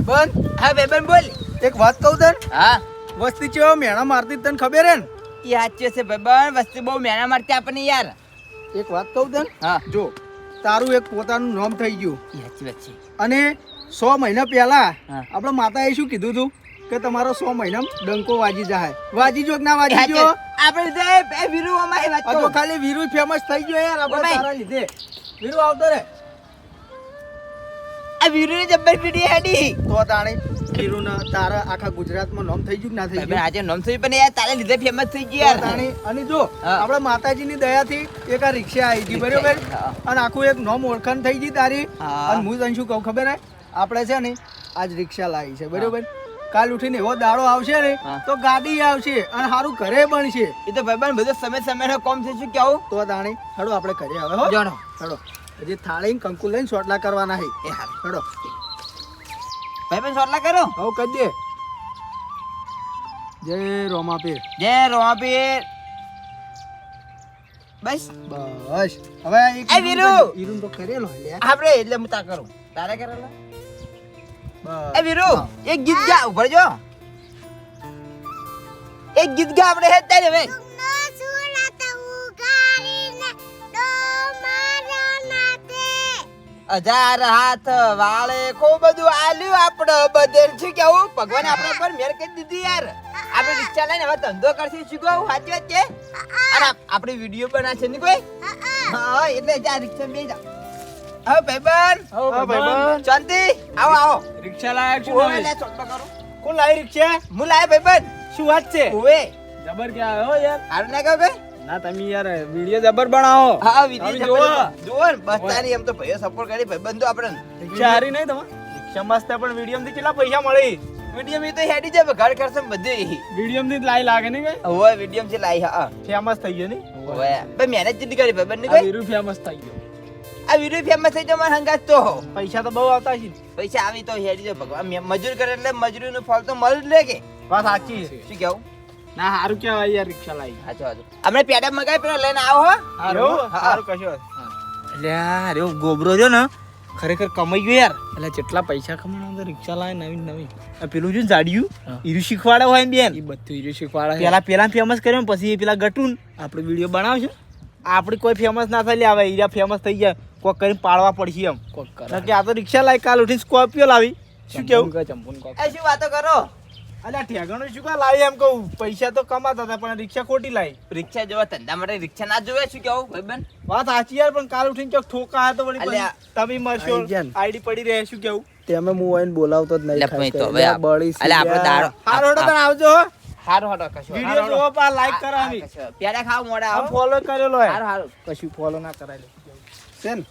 ભાઈબંધ હા ભાઈબંધ બોલ. એક વાત કહું તને. હા વસ્તી ચેવા મેણા મારતી તને ખબર હે ને? એ સાચી છે ભાઈબંધ. વસ્તુ બહુ મહેનત મારતી આપણને યાર. એક વાત કહું તને. હા જો તારું એક પોતાનું નામ થઈ ગયું એ સાચી વાત છે. અને 100 મહિના પહેલા હા. આપણા માતાએ શું કીધું તું કે તમારો 100 મહિનામાં ડંકો વાજી જાય. વાજી જો કે ના વાજી જો? આપણે જે એ વીરુ અમારી વાત આ તો તો ખાલી વીરુ ફેમસ થઈ ગયો યાર આપણે ભાઈ. તારા લીધે. વીરુ આવતો રે આ વીરુ ની જબ્બર પીડી હેડી. તો તાણે વીરુ ના તારા આખા ગુજરાતમાં નામ થઈ ગયું કે ના થઈ ભાઈબંધ ગયું? આજે નામ થયું પણ યાર તારે લીધે ફેમસ થઈ ગઈ યાર. તાણે અને જો હા. આપણા માતાજીની દયાથી એક આ રિક્ષા આવી ગઈ બરોબર હા. અને આખું એક નામ ઓળખાણ થઈ ગઈ તારી. હા. અને હું તને શું કહું ખબર હે આપણે છે ને આજ રિક્ષા લાવી છે બરોબર કાલ ઉઠીને એવો દાડો આવશે ને હા. તો ગાડી આવશે અને સારું ઘરે બનશે એ તો ભાઈબંધ બધો સમયનો કોમ છે. શું કેવું તો તાણે હડો આપણે ઘરે આવે હો જાણો હડો હજી થાળી ને કંકુ લઈને સોટલા કરવાના હે એ હાલ હડો ભાઈબંધ સોટલા કરો. હવ કહી દે જય રોમાપીર જય રોમાપીર. બસ બસ હવે એક એ વીરુ! ઈરુન તો કરેલો હે લ્યા. આપણે એટલે હું તા કરું તારે કરેલા. બસ. એ વીરુ હા. એક ગીત ગા ઉપર જો. એક ગીત ગા આપણે હેડ તારે હવે. હજાર હાથ વાળે ખૂબ બધું આલ્યું આપણે બધે. શું કેવું ભગવાન આપણા પર મેર કરી દીધી યાર. આપણે રિક્ષા લઈને હવે ધંધો કરશે. શું કહું સાચી વાત છે? અને આપણે વિડીયો બનાવશે ને કોઈ. હા એટલે જા રિક્ષા બે જા. હવે ભાઈબંધ હા, ભાઈબંધ. શાંતિ આવો આવો. રિક્ષા લાયક શું ઓવે નવી? લે ચોટલો કરો. કોણ લાવી રિક્ષા? હું લાયો ભાઈબંધ. શું વાત છે? ઓવે જબર કે આવ્યો યાર. હારું ના કહો કે ના તમે યાર વિડિયો જબર બનાવો. હા વિડીયો જોવો. જોવો ને બસ તારી એમ તો ભાઈઓ સપોર્ટ કરી ભાઈબંધો આપણે રિક્ષા હારી નહીં તમારે? રિક્ષા મસ્ત પણ વિડિયો થી કેટલા પૈસા મળી? વિડીયો મી તો હેડી જાય ઘર કરશે ને બધું. વિડિયો થી લાઈ લાગે ને કઈ? ઓવે વિડીયો થી લાઈ હા ફેમસ થઈ ગયો ને? ઓવે ભાઈ મહેનત જેટલી કરી ભાઈબંધ ની આ કોઈ વીરુ ફેમસ થઈ ગયો. આ વિડીયો ફેમસ થઈ જાય મારા હંગાત તો પૈસા તો બહુ આવતા છે. પૈસા આવી તો હેડી જાય ભગવાન મજૂર કરે એટલે મજૂરીનું ફળ તો મળે જ લે કે વાત સાચી છે. શું કેવું ના હારું કેવાય યાર રિક્ષા લાવી. સાચું સાચું અમે પેડા મગાવી પેલા લઈને આવો હો હારું હા. હારું કશો. એટલે આ રહ્યો ગોબરો રહ્યો ને ખરેખર કમાઈ ગયો યાર. એટલે જેટલા પૈસા કમાણા તો રિક્ષા લાવે નવી નવી. આ પેલું જો જાડિયું ઈરુ શીખવાડે હોય ને બેન. એ બધું ઈરુ શીખવાડે. પેલા ફેમસ કર્યો ને પછી પેલા ગટુન આપણે વિડીયો બનાવશે. આપણી કોઈ ફેમસ ના થઈ આવે ઈરા ફેમસ થઈ જાય કોક કરીને પાડવા પડશે એમ. કોક કરે કે આ તો રિક્ષા લાવી કાલ ઉઠી સ્કોર્પિયો લાવી. શું કેવું? એ શું વાતો કરો અલ્યા ઠેગાણું શું કા લાવી એમ કહું. પૈસા તો કમાતા હતા પણ રિક્ષા ખોટી લાવી. રિક્ષા જોવા ધંધા માટે રિક્ષા ના જોવે. શું કેવું ભાઈબંધ વાત સાચી યાર પણ કાલ ઉઠીને ચોક ઠોકા આવ્યો તો વળી અલ્યા. તમે મરશો આઈ ગયા ને. આઈડી પડી રહે. શું કેવું? તેમે હું આઈને બોલાવતો જ નહીં એટલે ભાઈ તો ખાસ હવે કરીને. બળી અલે આપણે દાડો હારો તો તને આવજો હો. હારું હારું કશું વિડીયો જોવો પા લાઈક કરો અમે. પેડા ખાવ મોડા આમ આવો ફોલો કરેલો હે. હારું હારું કશું ફોલો ના કરાય છે ને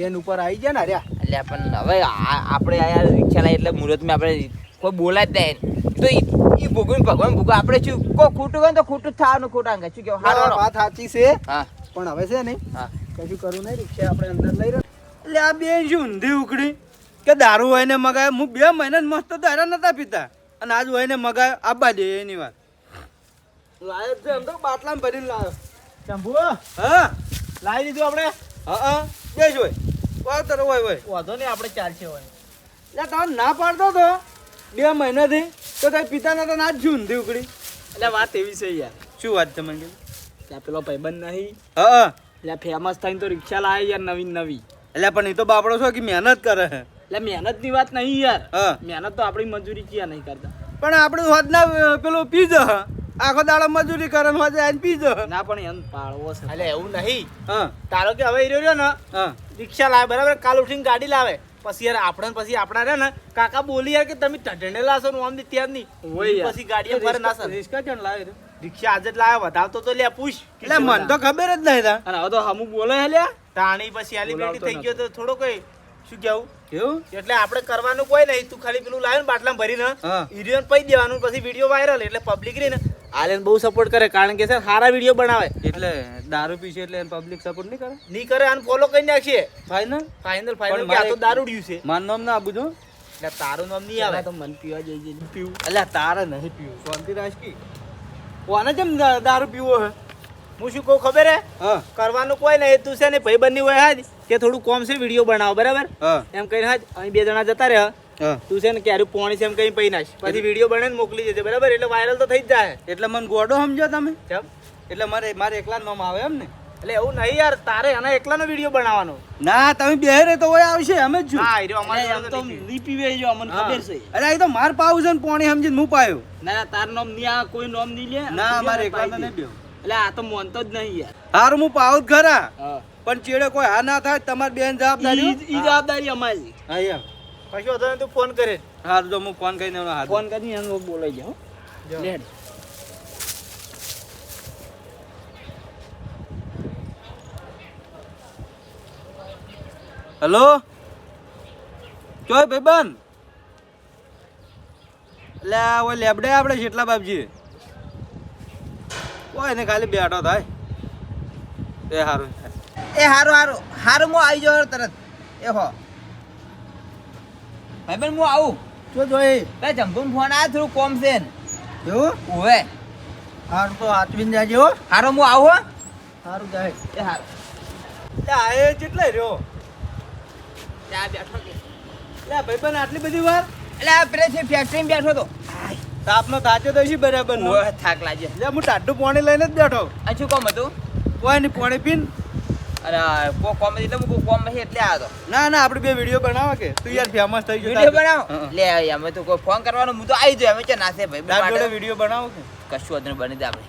એન ઉપર આવી જાય ને અર્યા એટલે પણ હવે આપણે આ રિક્ષા લાવી એટલે મુહૂર્તમાં આપણે કોઈ બોલાય જ નહીં તો ઈ ભોગવીને ભગવાન ભોગવ આપણે શું કોઈ ખોટું કરે તો ખોટું જ થવાનું ખોટા અંગે. શું કેવું હારું હારું. વાત સાચી છે હા પણ હવે છે ને હા કશું કરવું નહીં રિક્ષા આપણે અંદર લઈ રહ્યો એટલે આ બે શું ઊંધી ઉકળી કે દારૂ હોય ને મગાય. હું 2 મહિના મસ્ત દારા નતા પીતા અને આજ હોય ને મગાય આબા દે એની વાત. લાયો છે એમ તો બાટલામાં ભરીને લાયો. શંભુ હા લાવી દીધું આપણે. હા બે જ હોય વાતર હોય વાંધો નહીં આપણે ચાલશે હોય. એટલે તમે ના પાડતો તો 2 મહિનાથી તો કઈ પિતા નતા ના જ છું ઊંધી ઉકળી. એટલે વાત એવી છે યાર. શું વાત છે મને? ત્યાં પેલો ભાઈબંધ નહીં હા એટલે ફેમસ થઈને તો રિક્ષા લાવે યાર નવી નવી. એટલે પણ એ તો બાપડો છો કે મહેનત કરે છે. એટલે મહેનત ની વાત નહીં યાર. મહેનત તો આપણી મજૂરી ક્યાં નહીં કરતા. પણ આપણે હોદના પેલો પીજ આખો દાડો મજૂરી કરે ને હોદે આઈને પીજ ના પણ એમ પાળવો છે. એટલે એવું નહીં. હા તારો કે હવે રહ્યો ને રિક્ષા લાવે બરાબર કાલ ઉઠીને ગાડી લાવે પછી યાર આપણે પછી આપણા રે ને કાકા બોલી યાર કે તમે ઢંઢેલા છો આમ ત્યાં નહીં પછી ગાડી ફરે ના સર રિક્ષા કેમ લાવે રિક્ષા આજે જ લાવે વધાવતો તો લે પૂછ. એટલે મને તો ખબર જ નહીં તા અને હવે તો હમુ બોલે હે લ્યા તાણી પછી સેલિબ્રિટી થઈ ગયો તો થોડો કઈ શું કેવું કેવું. એટલે આપણે કરવાનું કોઈ નહીં. તું ખાલી પેલું લાવ્યો ને બાટલામાં ભરીને ઈરિયન પઈ દેવાનું પછી વિડીયો વાયરલ એટલે પબ્લિક રે ને આલેન બહુ સપોર્ટ કરે કારણ કે છે સારા વિડીયો બનાવે. એટલે દારૂ પીશે એટલે પબ્લિક સપોર્ટ નહીં કરે. નહીં કરે અને ફોલો કરી નાખશે. ફાઇનલ ફાઇનલ ફાઇનલ કે આ તો દારૂડિયું છે. મારું નામ ના આપું છો એટલે તારું નામ નહીં આવે તો મન પીવા જઈ પીવું. એટલે તારે નહીં પીવું શાંતિ રાજકી. કોને કેમ દારૂ પીવો હે? હું શું કહું ખબર હે કરવાનું કોઈ નહીં. તું છે ને ભાઈ બંને હોય હાજ કે થોડું કોમ છે વિડીયો બનાવો બરાબર એમ કહીને હાજ અહીં 2 જણા જતા રહ્યા હા તું છે ને ક્યારેક પોણી છે એમ કઈ પઈ નાખ પછી વિડીયો બનાવીને મોકલી દેજે બરાબર એટલે વાયરલ તો થઈ જ જાય. એટલે મને ગોડો સમજો તમે ચમ એટલે મારે એકલા નામ આવે એમ ને એટલે એવું નહીં યાર તારે એના એકલાનો વિડીયો બનાવવાનો. ના તમે બે રે તો હોય આવશે અમે જ છું હા એ રહ્યો અમારે એમ જોડે તો તો નથી. નહીં પીવે જો અમને ખબર છે. અરે એ તો માર પાવું છે ને પોણી સમજીને હું પાયો ના ના તાર નામ નહીં આ કોઈ નામ નહીં લે. ના તું મારે બી એકલા પાઈ નહીં દે. બેવ એટલે આ તો માનતો જ નહીં યાર. હારું હું પાવું જ ખરા હા પણ ચેડે કોઈ હા ના થાય તમારી બેન જવાબદારી ઈ જવાબદારી અમારી. હા એમ કશો હતો ને તું ફોન કરે. હારું તો હું ફોન કરીને એનો હાથ ફોન કરી એને બોલાઈ જાઓ. લેડ. હેલો ચોય ભાઈબંધ એટલે આ ઓય લેબડે આપણે જેટલા બાપજી કોઈ ને ખાલી બેઠો થાય એ હારું એ હારું હારું હારું હું આવી જાઉં તરત એ હો ભાઈબંધ હું આવું શું જોઈ તારે જંબુન ફોન આવ્યો થોડું કોમ છે ને. એવું ઓવે હારું તો હાથવીને જાજે હો હારું હું આવું હો સારું જાય એ હારું એટલે આ એ કેટલે રહ્યો ત્યાં બેઠો કે એટલે આ ભાઈબંધ આટલી બધી વાર એટલે આ પેલે છે ફેક્ટરીમાં બેઠો તો તાપનો થાચો તો છે બરાબર નો ઓવે થાક લાગ્યો. એટલે હું ટાઢું પાણી લઈને જ બેઠો આ શું કોમ હતું કોઈ નહીં પાણી પીન અરે કોમ એટલે હું કોમ છે એટલે આવ્યો હતો ના ના આપણે બે વિડીયો બનાવો કે તું યાર ફેમસ થઈ ગયો વિડીયો બનાવો લે અમે તો કોઈ ફોન કરવાનો હું તો આવી જાય અમે છે નાસે ભાઈ તાર જોડે માટે વિડીયો બનાવો કે કશું વધુ બની દે આપણે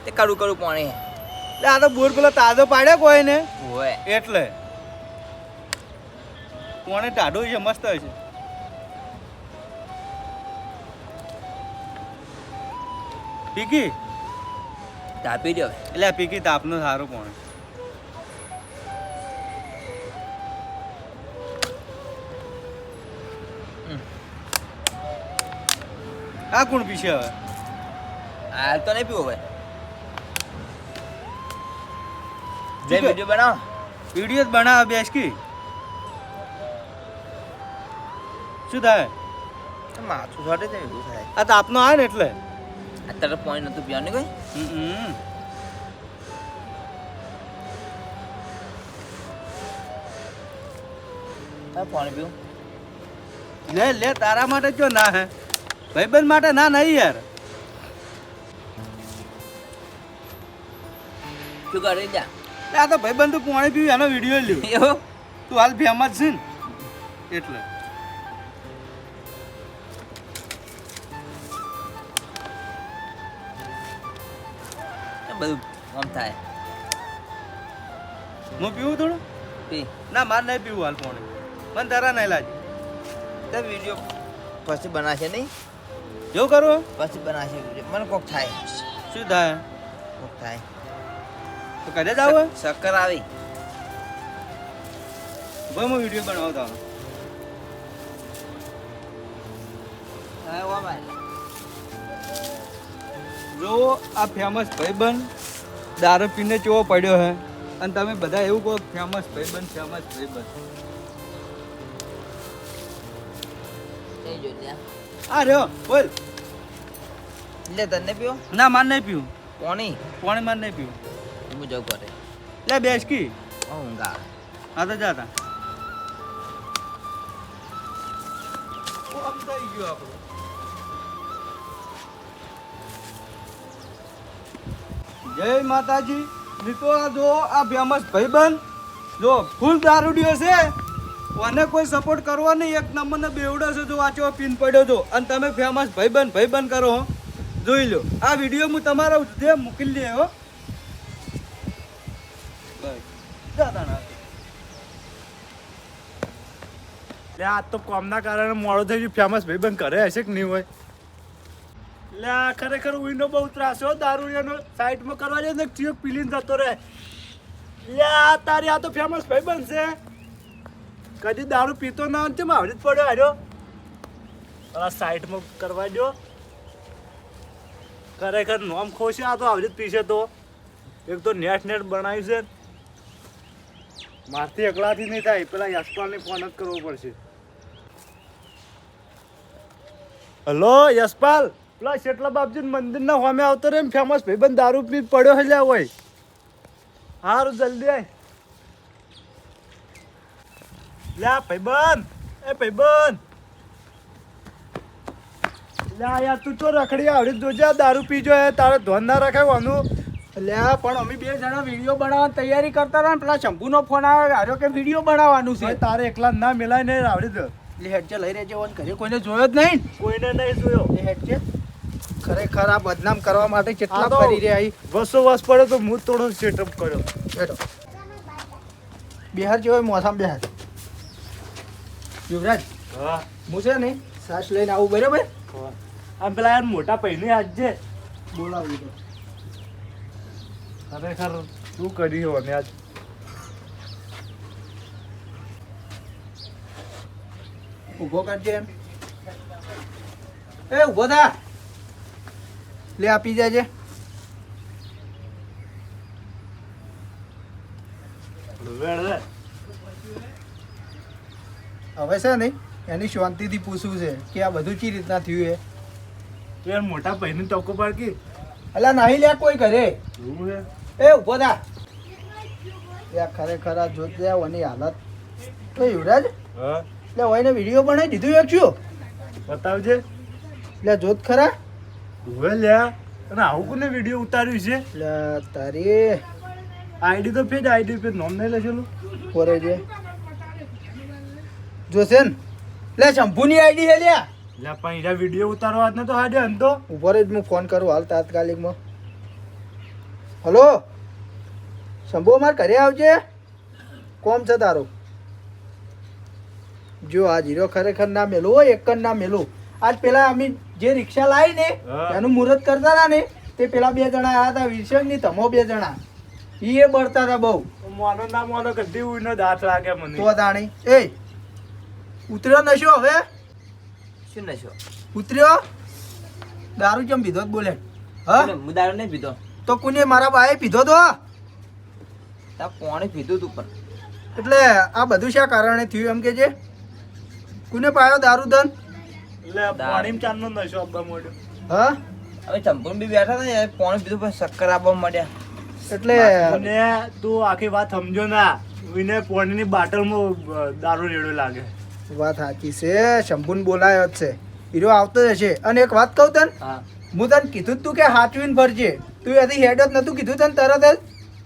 તે કડું કડું પાણી એટલે આ તો બોર પેલો તાજો પાડ્યો કોઈ ને ઓવે એટલે કોણે ટાઢું છે મસ્ત છે પીકી તાપી દો એટલે આ પીકી તાપનું સારું કોણ આ કોણ પીશે હવે હાલ તો નહીં પીવો ભાઈ શું જે કે? વિડીયો બનાવો વિડીયો જ બનાવે બેસકી શું થાય તો માથું છોડે છે એવું થાય આ તાપનો આવે ને એટલે અત્યારે પોઈન્ટ નતું પીવાનું કોઈ હમ. પાણી પીવું લે લે તારા માટે જો ના હે ભાઈબંધ માટે ના નહીં યાર શું કરી જા લે આ તો ભાઈબંધ તું પાણી પીવું એનો વિડીયો લ્યો એવું તું હાલ ફેમસ છે ને એટલે બધું આમ થાય હું પીવું થોડું પી ના મારે નહીં પીવું હાલ પાણી મને તારા નહીં લાગે તો વિડીયો પછી બનાવશે નહીં જેવું કરું પછી બનાવશે વિડીયો મને કોક થાય શું થાય કોક થાય તો કદે જ આવું શક્કર આવી ભાઈ હું વિડીયો બનાવતા હા ઓ ભાઈ જો આ ફેમસ ભાઈબંધ દારૂ પીને ચેવો પડ્યો હે અને તમે બધા એવું કહો ફેમસ ભાઈબંધ નહીં જો ત્યાં આ રહ્યો બોલ લે તને પીવો ના માર નહીં પીવું કોની પાણી માર નહીં પીવું હું જવું કરે લે બેસકી ઊંઘ આવે હા તો જાતા થઈ ગયો આપણું જય માતાજી મિત્રો આ જો આ ફેમસ ભાઈબંધ જો ફૂલ દારૂડિયો છે કોને કોઈ સપોર્ટ કરવો નહીં એક નંબરનો બેવડો છે જો વાંચો પિન પડ્યો છો અને તમે ફેમસ ભાઈબંધ કરો હો જોઈ લો આ વિડીયો હું તમારા જે મૂકી લે હો બસ જાતા ના લે આ તો કોમના કારણે મોડો થઈ ગયું ફેમસ ભાઈબંધ કરે હશે કે નહીં હોય લે આ ખરેખર ઉઈનો બહુ ત્રાસ હો દારૂડિયાનો સાઈડમાં કરવા જાય ને ચીક પીલીને જતો રહે લે આ તારી આ તો ફેમસ ભાઈબંધ છે કદી દારૂ પીતો ના હોય તેમ આવડી જ પડ્યો હાર્યો આ સાઈડમાં કરવા દો ખરેખર નોમ ખોશે આ તો આવડી જ પીશે તો એક તો નેટ બનાવ્યું છે મારથી એકલાથી નહીં થાય પેલા યશપાલને ફોન જ કરવો પડશે હલો યશપાલ પેલા શેટલા બાપજી મંદિરના હોમે આવતો રે ફેમસ ભાઈબંધ દારૂ પી પડ્યો છે લ્યા હોય હારું જલ્દી આય લે આ ભાઈબંધ એ ભાઈબંધ લે આ યાર તું તો રખડી આવડી જોજે આ દારૂ પીજો એ તારે ધોન ના રખાવાનું અલ્યા પણ અમે બે જણા વિડીયો બનાવવાની તૈયારી કરતા હતા ને પેલા શંભુનો ફોન આવ્યો કે વિડીયો બનાવવાનું છે ભાઈ તારે એકલા ના મિલાય ને આવડી દે એટલે હેડજે લઈ રહેજે ઓન ઘરે કોઈને જોયો જ નહીં કોઈને નહીં જોયો એ હેડજે ખરેખર આ બદનામ કરવા માટે આ કેટલા તો કરી રહ્યા વસો વસ પડે તો હું થોડો સેટઅપ કર્યો બેઠો બિહાર જેવો મોસમ બિહાર યુવરાજ હા હું છે ને સાસ લઈને આવું બરાબર આમ પેલા યાર મોટા પૈને આજજે બોલાવી દો ખરેખર શું કર્યું અને આજ ઊભો કરજે એમ એ ઊભો થા લે આપી જાજે વેળ હવે છે ને એની શાંતિથી પૂછવું છે કે આ બધું ચી રીતના થયું એ તું યાર મોટા પૈને ટોકો પાડકી અલા નહીં લે કોઈ ઘરે એવું છે એ ઊભો થા યા ખરેખર આ જોત લે ઓની હાલત તો યુવરાજ હા લે ઓયને વિડીયો બનાવી દીધું એક છું બતાવજે લે જોત ખરા હવે લ્યા અને આવું કોને વિડીયો ઉતાર્યું છે લે તારી આઈડી તો ફેજ આઈડી પે નોમ નહીં લખેલું પોરે જે જોશે ને લે શંભુની આઈડી હે લ્યા લ્યા પણ એના વિડીયો ઉતારવા જ નતો હાડે અંતો ઉપર જ હું ફોન કરું હાલ તાત્કાલિકમાં હલો શંભુ અમાર ઘરે આવજે કોમ છે તારું જો આ જીરો ખરેખર ના મેલું હોય એક જ ના મેલું આજ પેલા અમે જે રિક્ષા લાવી ને હા. એનું મુહૂર્ત કરતા હતા ને તે પેલા બે જણા આવ્યા હતા વિરસંગ ની તમો બે જણા એ બળતા હતા બહુ મોનો ના મોનો કદી ઉઈનો દાંત લાગે મને તો તાણી એ ઉતર્યો નશો હવે શું નશો ઉતર્યો દારૂ કેમ પીધો જ બોલે હા હું દારૂ નહીં પીધો તો કોને મારા બાએ પીધો તો તા પાણી પીધું તું પણ એટલે આ બધું શા કારણે થયું એમ કે છે કોને પાયો દારૂ ધન એટલે પાણીમાં ચાંદનો નશો આપવા મોડ્યો હા હવે ચંપણ બી બેઠા હતા ને પાણી પીધું પણ શક્કર આપવા માંડ્યા એટલે અને તું આખી વાત સમજો ના એને પાણીની બાટલમાં દારૂ રેડો લાગે વાત સાચી છે શંભુન બોલાયો જ છે હીરો આવતો જ હશે અને એક વાત કહું તને હા હું તને કીધું જ તું કે હાચવીને ભરજે તું એથી હેડ જ નતું કીધું તને તરત જ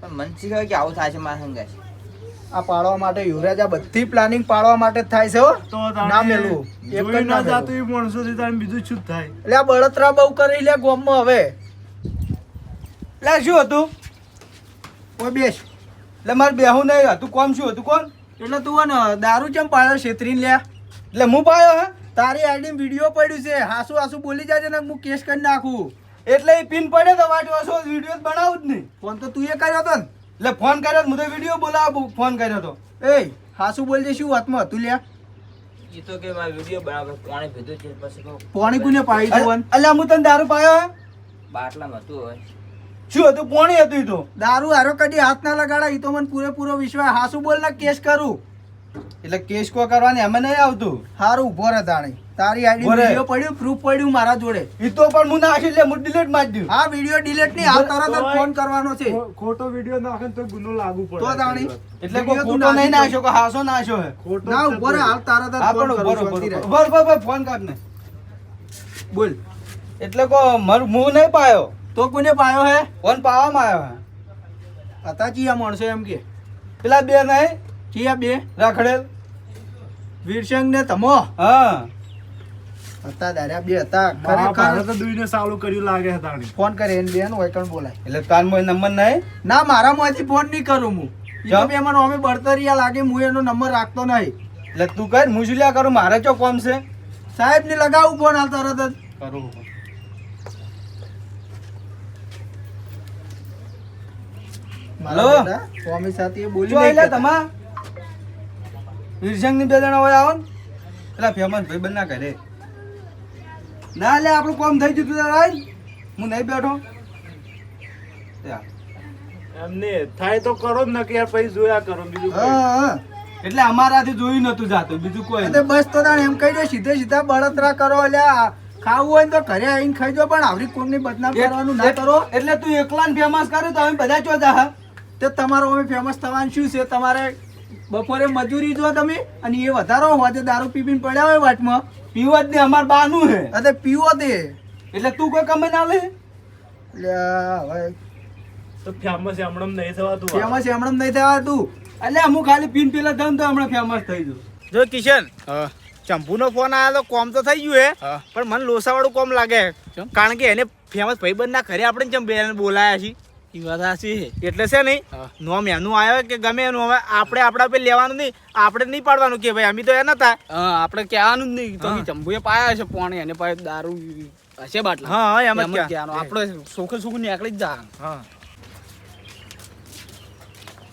પણ મન શીખવાય કે આવું થાય છે મારા સંગાય આ પાડવા માટે યુવરાજ આ બધી પ્લાનિંગ પાડવા માટે જ થાય છે હો તો ના મેલું એક જ જોઈ ના ના જાતું મેલું. એ માણસોથી તારે બીજું શું થાય એટલે આ બળતરા બહુ કરી લે ગોમમાં હવે એટલે શું હતું કોઈ બેસ એટલે મારે બેહું નહીં હતું કોમ શું હતું કોણ એટલે તું ને દારૂ ચમ પાડ્યો છેતરીને લ્યા એટલે હું પાયો હે તારી આઈડી વિડીયો પડ્યું છે હાસુ હાસુ બોલી જાજે ને હું કેસ કરી નાખું એટલે એ પિન પડે તો વાટ વાસો વિડીયો બનાવું જ નહીં ફોન તો તું એ કર્યો તો ને એટલે ફોન કર્યો તો હું તો વિડીયો બોલાવા ફોન કર્યો તો એ હાસુ બોલજે શું વાતમાં હતું લ્યા એ તો કે મારા વિડીયો બનાવે પાણી પીધું છે પછી કહું પોણી કોને પાડી દીધું એટલે હું તને દારૂ પાયો હે બાટલામાં હતું હવે શું હતું પોણી હતું ઈ તો દારૂ હારો કદી હાથ ના લગાડા ઈ તો મને પૂરેપૂરો વિશ્વાસ હાસુ બોલ ના કેસ કરું એટલે કેસ કો કરવાની એમાં નહીં આવતું હારું ઉભો રહે તાણી તારી આઈડી ઉભો રહે. વિડીયો પડ્યું પ્રૂફ પડ્યું મારા જોડે ઈ તો પણ હું નાખી એટલે હું ડિલીટ મારી દઉં આ વિડીયો ડિલીટ નહીં હાલ તરત જ ફોન કરવાનો છે ખોટો વિડીયો નાખે ને તો ગુનો લાગુ પડે તો તાણી એટલે વિડીયો કોઈ તું ખોટો નહીં નાખી નાખ્યો કે હાસો નાખ્યો હે ખોટો ના જ ઉભો રહે હાલ તરત જ હા ફોન પણ કરું બરોબર શાંતિ રહે. બરોબર ફોન કાઢ ને બોલ એટલે કો મારું હું નહીં પાયો તો કોને પાયો હે ફોન પાવામાં આવ્યો હે હતા ચિયા માણસો એમ કે પેલા બે નહીં ચિયા બે રખડેલ વીરસંગ ને તમો હા હતા દાર્યા બે હતા મહાભારત ખરેખર દુઈને સાલું કર્યું લાગે છે તાણી ફોન કરે એને બેન હોય કણ બોલાય એટલે તાર નંબર નહીં ના મારા માંથી ફોન નહીં કરું હું ઈ તો કેમ? બે મને અમે બળતરિયા લાગે હું એનો નંબર રાખતો નહીં એટલે તું કર હું શું લ્યા કરું મારે ચો કોમ છે સાહેબ ને લગાવું ફોન હાલ તરત જ કરું મારા હલો? બેટા, સ્વામી સાથે એ બોલી શું નહીં એટલે કહેતા. તમા વિરસંગ ની બે જણા હોય આવો ને પેલા ફેમસ ભાઈ બંને ઘરે ના લે આપણું કોમ થઈ ગયું તું તારે હું નહીં બેઠો ત્યાં. એમને થાય તો કરો જ ને કે યાર પછી જોયા કરો બીજું કઈ. હા, હા. એટલે અમારાથી જોયું નતું જાતું બીજું કોઈ એટલે બસ તો તાણે એમ કહી દો સીધે સીધા બળતરા કરો અલ્યા ખાવું હોય ને તો ઘરે આવીને ખાઈ દો પણ આવરી કોમની બદનામ કરવાનું ના કરો એટલે તું એકલા ફેમસ કર્યું તો અમે બધા ચો જા તે તમારો અમે ફેમસ થવાનું શું છે તમારે બપોરે મજૂરી જો તમે અને એ વધારો હોતે દારૂ પીપીને પડ્યા હોય વાટમાં. પીવા જ ને અમાર બાનું હે અરે પીવો તે એટલે તું કોઈ કમે ના લે. લ્યા હવે તો ફેમસ હમણાં નહીં થવાતું ફેમસ એમણમ નહીં થવા તું. એટલે હું ખાલી પીન પેલા જાઉં તો હમણાં ફેમસ થઈ જઉં. જો કિશન ચંપુનો ફોન આવ્યો તો કોમ તો થઈ ગયું હે પણ મને લોસાવાળું કોમ લાગે કારણ કે એને ફેમસ ભાઈબંધ ના ઘરે આપણે ચંપે બોલાયા છીએ ઈ વાત સાચી છે. એટલે છે નહીં નોમ એનું આવ્યો કે ગમે એનું હવે આપણે આપણા પે લેવાનું નહીં આપણે નહીં પાડવાનું કે ભાઈ અમે તો એ નતા હા આપણે કહેવાનું જ નહીં તો કે ચંબુએ પાયા છે પાણી એને પાસે દારૂ હશે બાટલા. હા એમ જ એમ જ કહેવાનું. આપણે સોખે સોખું નીકળી જ જા.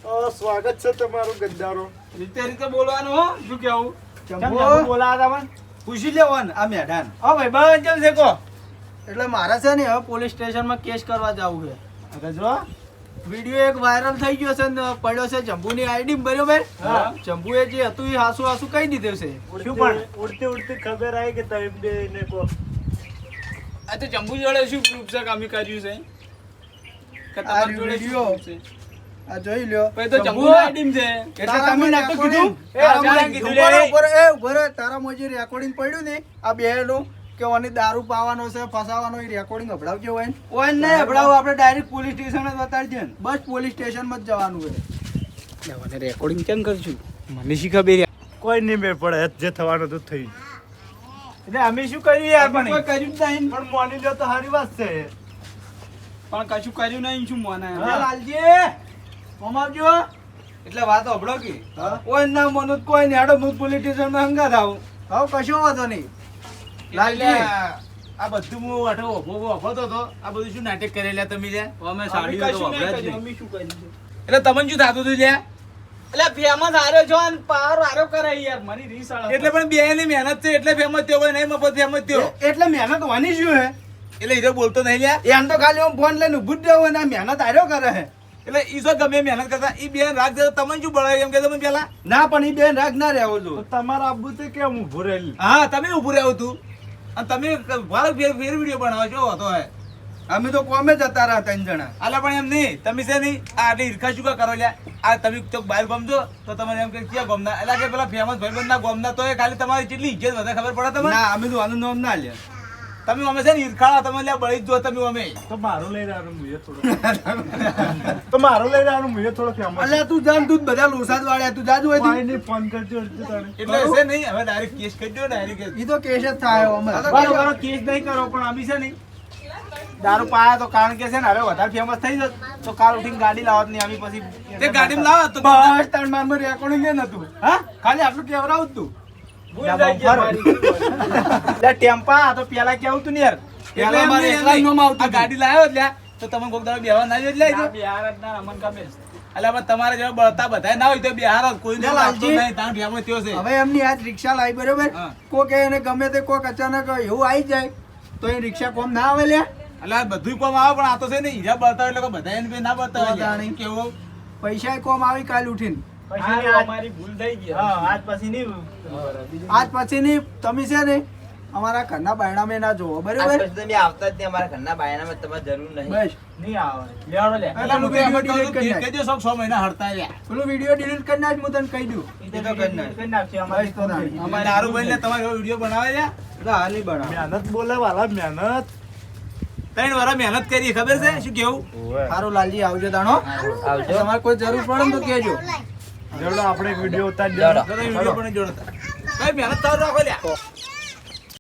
હા સ્વાગત છે તમારું ગદ્દારો. રીતે બોલવાનું હો. શું કેવું? ચંપુ બોલાવા તમને પૂછી લેવાનું આ મેદાન. હા ભાઈ બંધ કેમ છે કો એટલે મારે છે ને હવે પોલીસ સ્ટેશનમાં કેસ કરવા જવું છે. અરે જો વિડીયો એક વાયરલ થઈ ગયો છે ને પડ્યો છે ચંપુની આઈડી બરોબર. હા. ચંપુએ જે હતું એ હાસુ હાસુ કહી દીધું છે. શું પણ ઉડતી ઉડતી ખબર આવી કે તમે બે ને કો આ તો ચંબુ જોડે શું પ્રૂફ છે કે અમે કર્યું છે કે આ તમારી જોડે શું વિડીયો. proof છે? આ જોઈ લ્યો. પછી તો ચંપુ, ચંબુ આઈડી છે એટલે તારા તમે મોજે નાટક recording- કીધું? તારા ચાલે મોજે- કીધું ઉભો લે. રહો, ઉભો રહો, ઉભો રહો. તારા મોજે રેકોર્ડિંગ પડ્યું ને આ બેનું કે ઓની દારૂ પાવાનો છે ફસાવાનો એ રેકોર્ડિંગ હભડાવજો હોય ને. ઓય નહીં હભળાવું, આપણે ડાયરેક્ટ પોલીસ સ્ટેશન જ બતાડી દે ને. બસ પોલીસ સ્ટેશનમાં જ જવાનું છે. મને રેકોર્ડિંગ કેમ કરશું મને શી ખબર યાર. કોઈ નહીં મેળ પડે જે થવાનું તો થઈ એટલે અમે શું કર્યું યાર કોઈ પણ કર્યું જ નહીં. પણ માની લો તો સારી વાત છે પણ કશું કર્યું નહીં શું મોને અરે લાલજી કોમ આવજો. એટલે વાત હભળો કે હા. ઓય ના મનો કોઈ નહીં. હાડો હું પોલીસ સ્ટેશનમાં હંગાત આવું. હવે કશો વાંધો નહીં. લાલજી આ બધું હું વાઠો વફોતો હતો આ બધું શું નાટક કરેલા તમે લ્યા અમે અમે સાડીઓ તો કશું નહીં વપરાય જ કર્યું. નહીં. અમે શું કર્યું છે? એટલે તમને શું થતું હતું લ્યા એટલે ફેમસ હાર્યો છો અને પાવર હાર્યો કરે યાર મારી રીસ આળે. એટલે પણ બે ની મહેનત છે એટલે ફેમસ થયો કોઈ નહીં મફત ફેમસ થયો એટલે મહેનત વાની શું હે? એટલે હીરો બોલતો નહીં લ્યા એમ તો ખાલી હું ફોન લઈને ઊભું જ રહું અને આ મહેનત આર્યો કરે હે. એટલે ઈ શું ગમે મહેનત કરતા ઈ બેન રાખ દે તો તમને શું બળાય એમ કે તમે પેલા ના પણ ઈ બેન રાગ ના રહેવો તો જો. તમારે આબુ તે કેમ ઊભું રહેલું હા તમે ઊભું રહેવું તું અને તમે વારો ફેર વિડીયો બનાવો છો હતો હે અમે તો કોમે જતા રહ્યા 3 જણા. આલા પણ એમ નહીં તમે છે નહીં આ આટલી ઈર્ખા શું કા કરો લ્યા આ તમે તો બહાર ગમજો તો તમને એમ કે ક્યાં ગમના એટલે કે પેલા ફેમસ ભાઈબંધ ના ગમના તો એ ખાલી તમારી કેટલી ઇજ્જત વધે ખબર પડે તમને ના અમે તો આનું નામ ના લે. તમે અમે છે ને ઈર્ખાળા તમે લ્યા બળી જ જો તમે અમે તો મારું લઈ રહ્યો મુએ થોડો તો મારું લઈ રહ્યો મુએ થોડો ફેમસ અલ્યા તું જાન તું જ બધા લોસાદ વાળ્યા તું જાજુ હોય કોઈ નહીં ફોન કરજો તને એટલે છે નહીં હવે ડાયરેક્ટ કેસ કરી દો ડાયરેક્ટ ઈ તો કેસ જ થાય અમે. બરોબર કેસ નહીં કરો પણ અમે છે નહીં દારૂ પાયા તો કારણ કે છે ને હવે વધારે ફેમસ થઈ જત તો કાલ ઉઠીને ગાડી લાવત નહીં અમે પછી તે ગાડીમાં લાવત તો બસ તાર મારમાં રેકોર્ડિંગ એ નતું. હા ખાલી આટલું કેવરાવું જ તું. લે ટેમ્પા આ તો પેલા કેવું તું ને યાર પેલા મારે એકલા જ નોમ આવતું આ ગાડી લાવ્યો એટલે તો તમે કોક દાડો બેહવા ના જ લે ના બિહાર જ ના અમન ગમે છે. એટલે પણ તમારે જેવા બળતા બધા ના હોય તો બિહાર જ કોઈ લે ને લાગતો લાલજી. નહીં તાણ ફેમસ થયો છે હવે એમની આજ રિક્ષા લાવી બરોબર. હા. કોક એને ગમે તે કોક અચાનક એવું આવી જાય તો એ રિક્ષા કોમ ના આવે લ્યા. એટલે આ બધું કોમ આવે પણ આ તો છે ને હીરા બળતા હોય એટલે બધા એને ના બળતા હોય બળતા નહીં. કેવું પૈસા કોમ આવી કાલ ઉઠીને. આ અમારી ભૂલ થઈ ગઈ આજ પછી નહીં આજ પછી ની તમે છે ને અમારા ઘરના બાયણામાં ના જોવો બરોબર. તમે આવતા જ નહીં અમારા ઘરના બાયણામાં તમારે જરૂર નહીં બસ નહીં આવે લેવાડો લે એટલે હું video એમ જ delete કહું કરી છું, નાખ. કહેજો શોખ 6 મહિના હડતા રહ્યા પેલો વિડીયો ડિલીટ કરી નાખ હું તને કહી દઉં. એ તો કરી નાખ. કરી નાખશે અમારી બસ તો ના. અમારે દારૂ ભાઈ તમારે એવો વિડીયો બનાવે છે એટલે હા નહીં બનાવ. મહેનત બોલે વાલા મહેનત 3 વાર મહેનત કરી ખબર છે શું કેવું સારું લાલજી આવજો તાણો. તમારે કોઈ જરૂર પડે ને તો કહેજો. જોડો આપણે વિડીયો ઉતારી જોડો. તો તમે વિડીયો પણ જોડતા કઈ મહેનત ચાલુ રાખો લ્યા